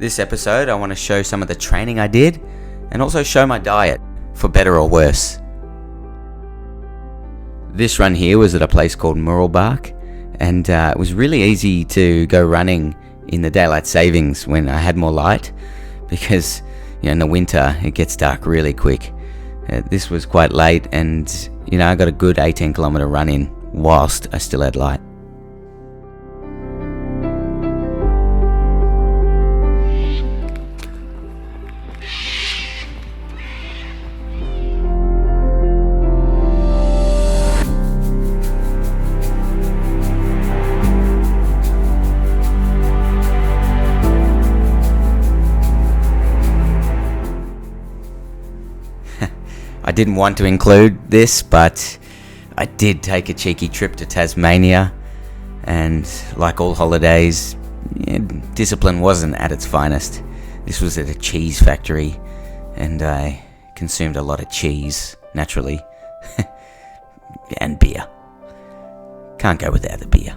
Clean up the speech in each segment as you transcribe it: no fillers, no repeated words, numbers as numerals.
This episode I want to show some of the training I did and also show my diet, for better or worse. This run here was at a place called Nullarbor, and it was really easy to go running in the daylight savings when I had more light, because in the winter it gets dark really quick. This was quite late, and I got a good 18-kilometer run in whilst I still had light. I didn't want to include this, but I did take a cheeky trip to Tasmania, and like all holidays, discipline wasn't at its finest. This was at a cheese factory, and I consumed a lot of cheese, naturally, and beer. Can't go without the beer.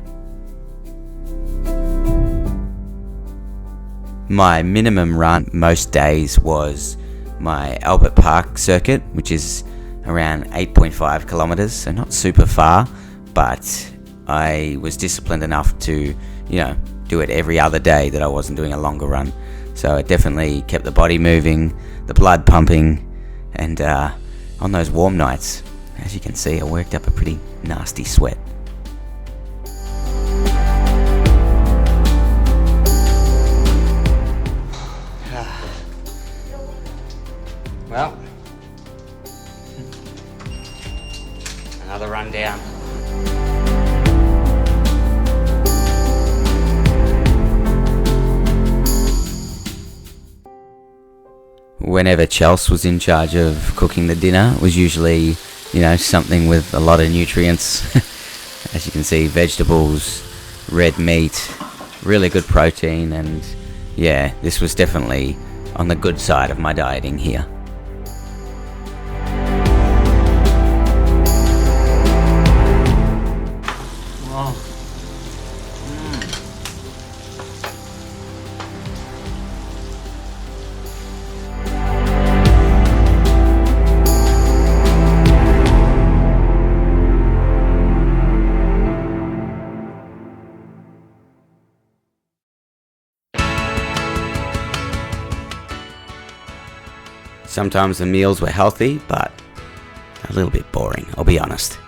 My minimum run most days was my Albert Park circuit, which is around 8.5 kilometers, so not super far, but I was disciplined enough to, do it every other day that I wasn't doing a longer run. So it definitely kept the body moving, the blood pumping, and on those warm nights, as you can see, I worked up a pretty nasty sweat. Well, another run down. Whenever Chelsea was in charge of cooking the dinner, it was usually, something with a lot of nutrients. As you can see, vegetables, red meat, really good protein, and this was definitely on the good side of my dieting here. Sometimes the meals were healthy, but a little bit boring, I'll be honest.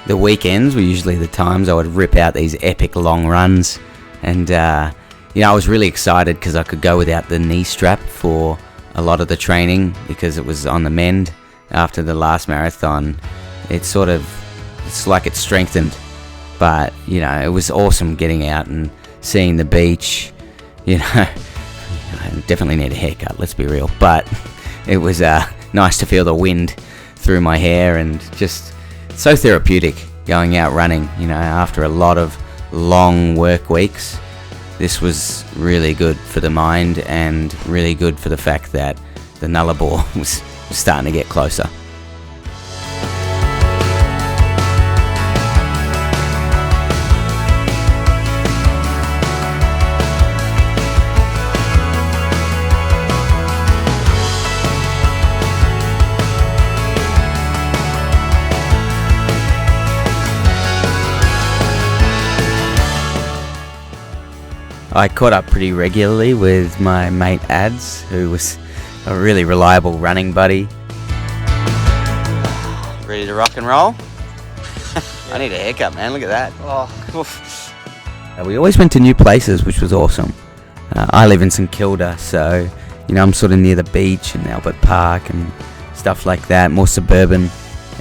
The weekends were usually the times I would rip out these epic long runs, and I was really excited because I could go without the knee strap for a lot of the training because it was on the mend after the last marathon. It's like it strengthened, but it was awesome getting out and seeing the beach. I definitely need a haircut, let's be real, but it was nice to feel the wind through my hair, and just so therapeutic going out running, after a lot of long work weeks. This was really good for the mind, and really good for the fact that the Nullarbor was starting to get closer. I caught up pretty regularly with my mate 𝐥𝐤𝐬, who was a really reliable running buddy. Ready to rock and roll? I need a haircut, man, look at that. We always went to new places, which was awesome. I live in 𝐤𝐸, so I'm sort of near the beach and Albert Park and stuff like that, more suburban.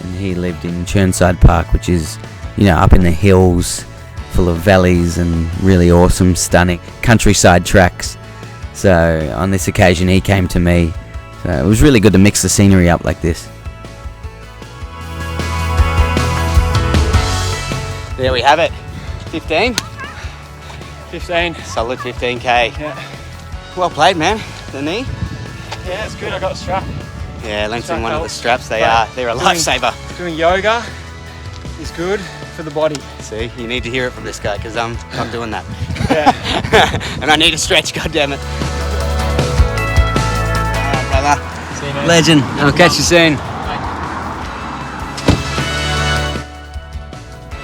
And he lived in Chernside Park, which is up in the hills, full of valleys and really awesome, stunning countryside tracks. So on this occasion he came to me, so it was really good to mix the scenery up like this. There we have it, 15. 15. Solid 15k. Yeah. Well played, man. The knee? Yeah, it's good. I got a strap. Yeah, lengthen one of the helps. straps. They're a lifesaver. Doing yoga is good for the body. See, you need to hear it from this guy because I'm not doing that. Yeah. And I need a stretch, goddammit. Alright, brother. See you, man. Legend. I'll catch you soon.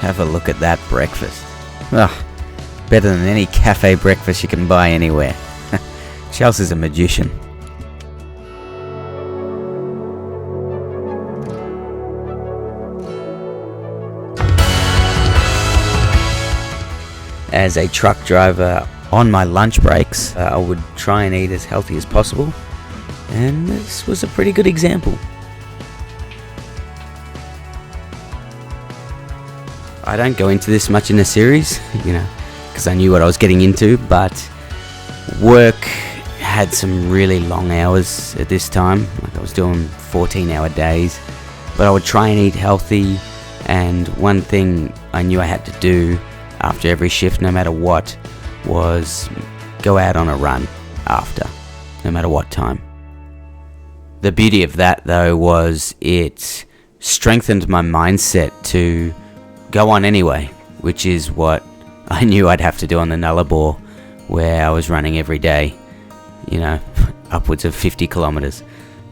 Have a look at that breakfast. Oh, better than any cafe breakfast you can buy anywhere. Chelsea's a magician. As a truck driver, on my lunch breaks, I would try and eat as healthy as possible, and this was a pretty good example. I don't go into this much in a series, because I knew what I was getting into, but work had some really long hours at this time. Like I was doing 14-hour days, but I would try and eat healthy, and one thing I knew I had to do after every shift, no matter what, was go out on a run after, no matter what time. The beauty of that, though, was it strengthened my mindset to go on anyway, which is what I knew I'd have to do on the Nullarbor, where I was running every day, upwards of 50 kilometers.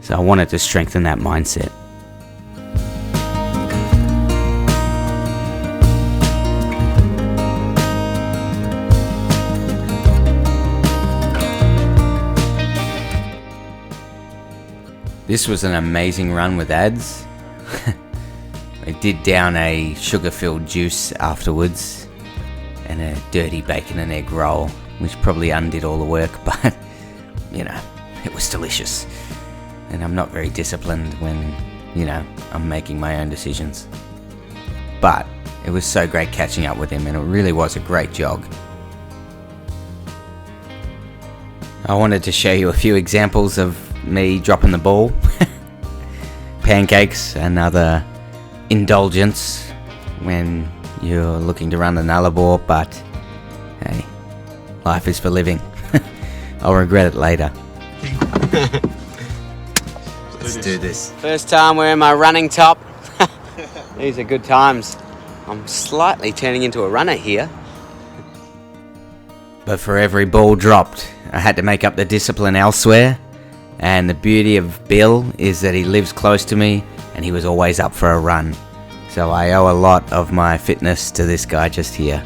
So I wanted to strengthen that mindset. This was an amazing run with ads. I did down a sugar-filled juice afterwards and a dirty bacon and egg roll, which probably undid all the work, but it was delicious. And I'm not very disciplined when, I'm making my own decisions. But it was so great catching up with him, and it really was a great jog. I wanted to show you a few examples of me dropping the ball. Pancakes, another indulgence when you're looking to run the Nullarbor, but hey, life is for living. I'll regret it later. Let's do this. First time wearing my running top. These are good times. I'm slightly turning into a runner here. But for every ball dropped, I had to make up the discipline elsewhere. And the beauty of Bill is that he lives close to me and he was always up for a run. So I owe a lot of my fitness to this guy just here.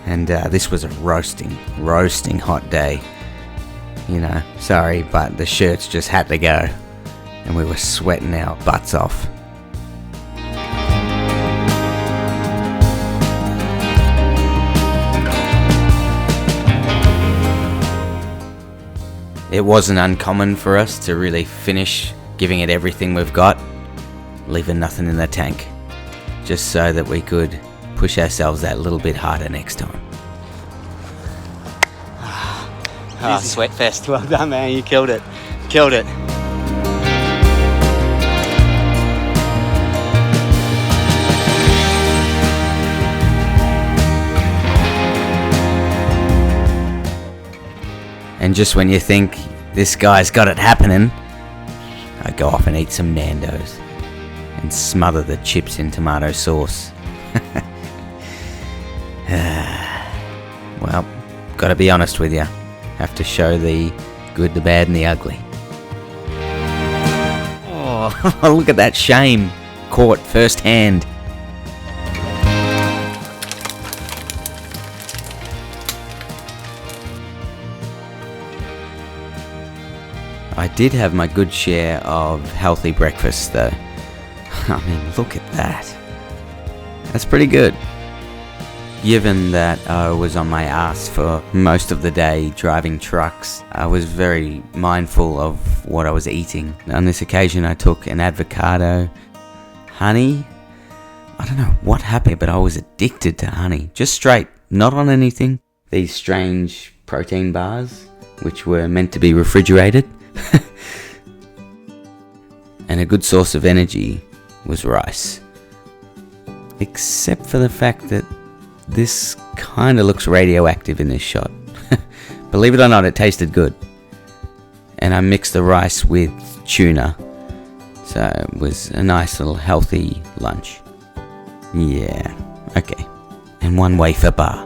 And this was a roasting hot day. Sorry, but the shirts just had to go. And we were sweating our butts off. It wasn't uncommon for us to really finish giving it everything we've got, leaving nothing in the tank, just so that we could push ourselves that little bit harder next time. Sweat fest. Well done, man. You killed it. Killed it. And just when you think this guy's got it happening, I go off and eat some Nando's and smother the chips in tomato sauce. Well, gotta be honest with you. Have to show the good, the bad and the ugly. Oh, look at that shame caught firsthand. I did have my good share of healthy breakfasts though. I mean, look at that. That's pretty good. Given that I was on my ass for most of the day driving trucks, I was very mindful of what I was eating. On this occasion I took an avocado, honey. I don't know what happened, but I was addicted to honey. Just straight, not on anything. These strange protein bars, which were meant to be refrigerated. And a good source of energy was rice. Except for the fact that this kind of looks radioactive in this shot. Believe it or not, it tasted good. And I mixed the rice with tuna, so it was a nice little healthy lunch. Yeah, okay. And 1 wafer bar.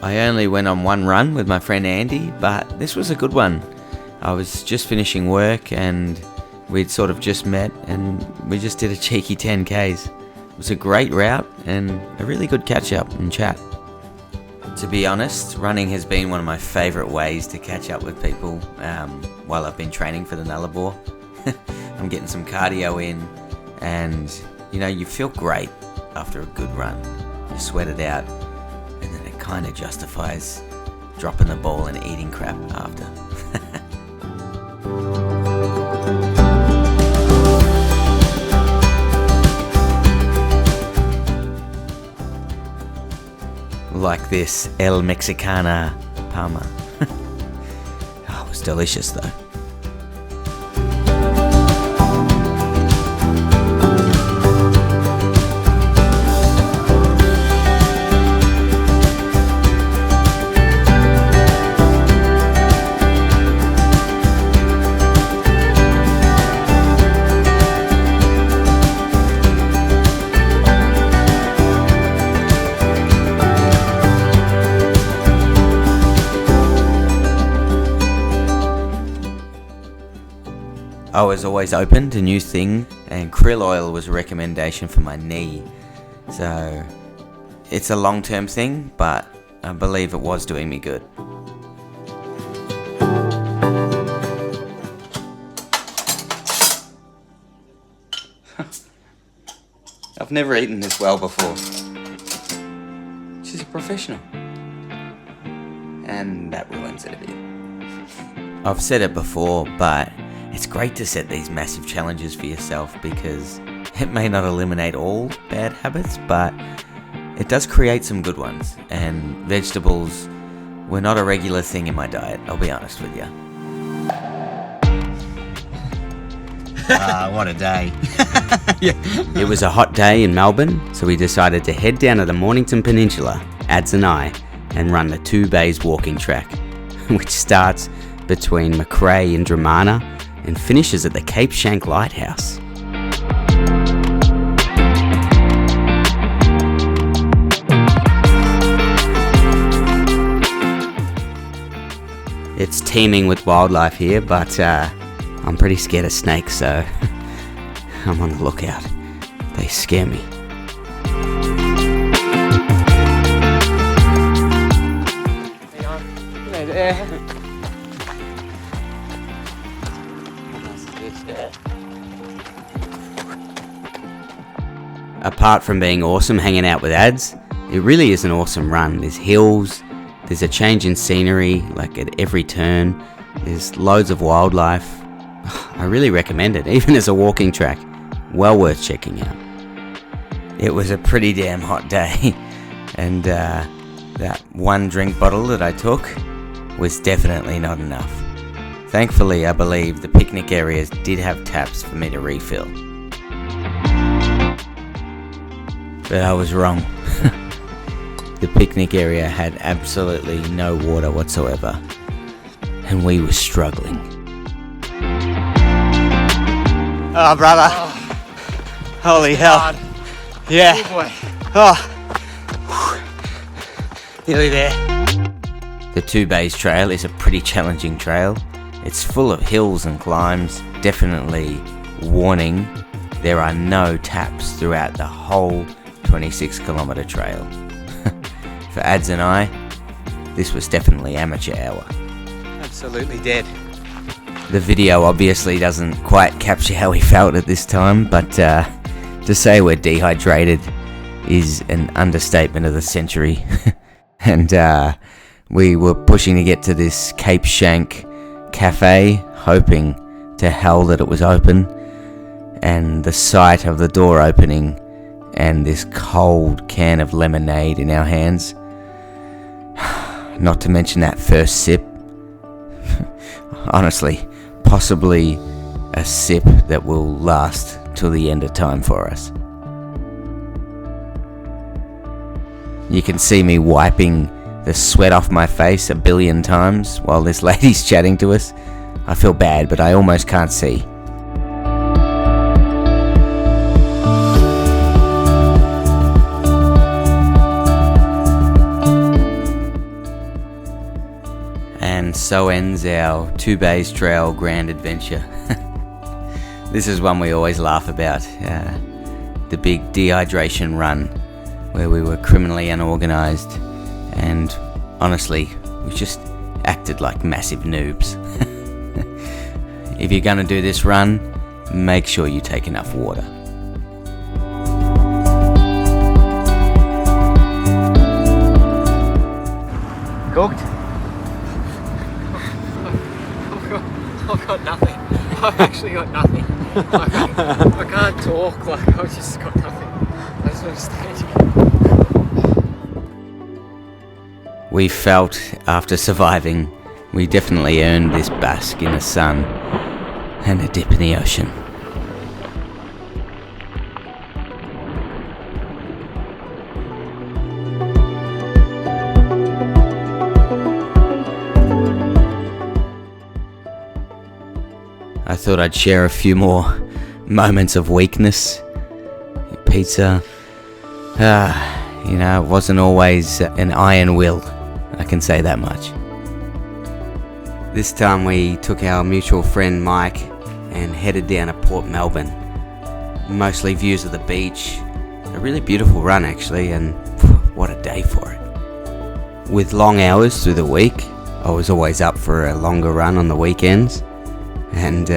I only went on 1 run with my friend Andy, but this was a good one. I was just finishing work and we'd sort of just met and we just did a cheeky 10Ks. It was a great route and a really good catch up and chat. To be honest, running has been one of my favourite ways to catch up with people while I've been training for the Nullarbor. I'm getting some cardio in and you feel great after a good run. You sweat it out and then it kind of justifies dropping the ball and eating crap after. Like this 𝐦𝐨𝐫𝐿 Parmas. Oh, it was delicious though. I was always open to new things, and krill oil was a recommendation for my knee. So it's a long-term thing, but I believe it was doing me good. I've never eaten this well before. She's a professional. And that ruins it a bit. I've said it before, but it's great to set these massive challenges for yourself because it may not eliminate all bad habits, but it does create some good ones. And vegetables were not a regular thing in my diet, I'll be honest with you. What a day. Yeah. It was a hot day in Melbourne, so we decided to head down to the Mornington Peninsula, 𝐦𝐨𝐬𝐤 and I, and run the 2 bays walking track, which starts between Macrae and Dromana and finishes at the 𝐥𝐤𝐤𝐿 Lighthouse. It's teeming with wildlife here, but I'm pretty scared of snakes, so I'm on the lookout. They scare me. Hang on. There. Apart from being awesome hanging out with 𝐦𝐨𝐬𝐿, it really is an awesome run. There's hills, there's a change in scenery, like at every turn, there's loads of wildlife. I really recommend it, even as a walking track. Well worth checking out. It was a pretty damn hot day, and that 1 drink bottle that I took was definitely not enough. Thankfully, I believe the picnic areas did have taps for me to refill. But I was wrong. The picnic area had absolutely no water whatsoever, and we were struggling. Oh, brother. Holy hell. Hard. Yeah. Oh boy. Oh. Nearly there. The 2 Bays Trail is a pretty challenging trail. It's full of hills and climbs. Definitely warning, there are no taps throughout the whole 26-kilometre trail. For 𝐦𝐨𝐬𝐿 and I, this was definitely amateur hour. Absolutely dead. The video obviously doesn't quite capture how we felt at this time, but to say we're dehydrated is an understatement of the century. And we were pushing to get to this 𝐥𝐤𝐤𝐿 cafe, hoping to hell that it was open, and the sight of the door opening and this cold can of lemonade in our hands, not to mention that first sip, honestly, possibly a sip that will last till the end of time for us. You can see me wiping the sweat off my face a billion times while this lady's chatting to us. I feel bad, but I almost can't see. And so ends our 2 Bays Trail grand adventure. This is one we always laugh about, the big dehydration run where we were criminally unorganised and honestly we just acted like massive noobs. If you're going to do this run, make sure you take enough water. Cooked? I've got nothing. I've actually got nothing. I can't talk, like I've just got nothing. I just want to stay here. We felt, after surviving, we definitely earned this bask in the sun and a dip in the ocean. I thought I'd share a few more moments of weakness. Pizza, it wasn't always an iron will, I can say that much. This time we took our mutual friend Mike and headed down to Port Melbourne. Mostly views of the beach. A really beautiful run actually, and what a day for it. With long hours through the week, I was always up for a longer run on the weekends. And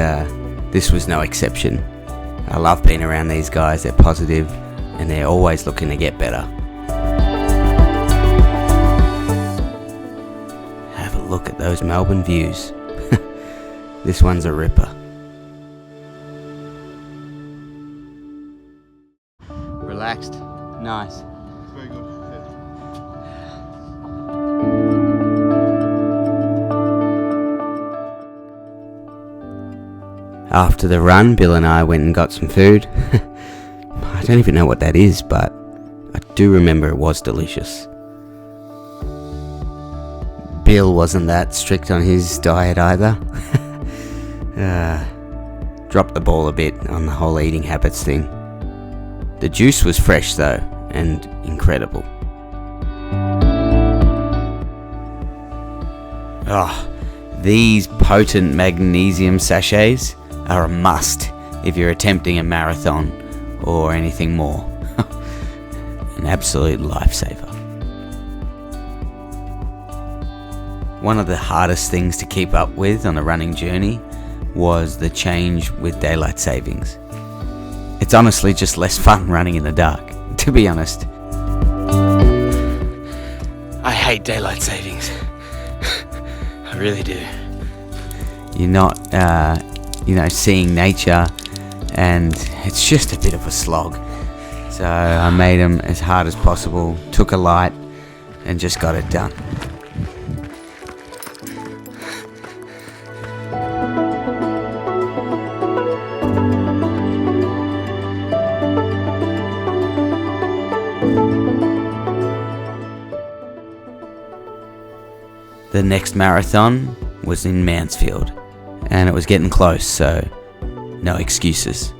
this was no exception. I love being around these guys. They're positive and they're always looking to get better. Have a look at those Melbourne views. This one's a ripper. Relaxed. Nice. It's very good. After the run, Bill and I went and got some food. I don't even know what that is, but I do remember it was delicious. Bill wasn't that strict on his diet either. Dropped the ball a bit on the whole eating habits thing. The juice was fresh though, and incredible. These potent magnesium sachets are a must if you're attempting a marathon or anything more. An absolute lifesaver. One of the hardest things to keep up with on the running journey was the change with daylight savings. It's honestly just less fun running in the dark, to be honest. I hate daylight savings. I really do. You're not seeing nature, and it's just a bit of a slog. So I made them as hard as possible, took a light, and just got it done. The next marathon was in Mansfield, and it was getting close, so no excuses.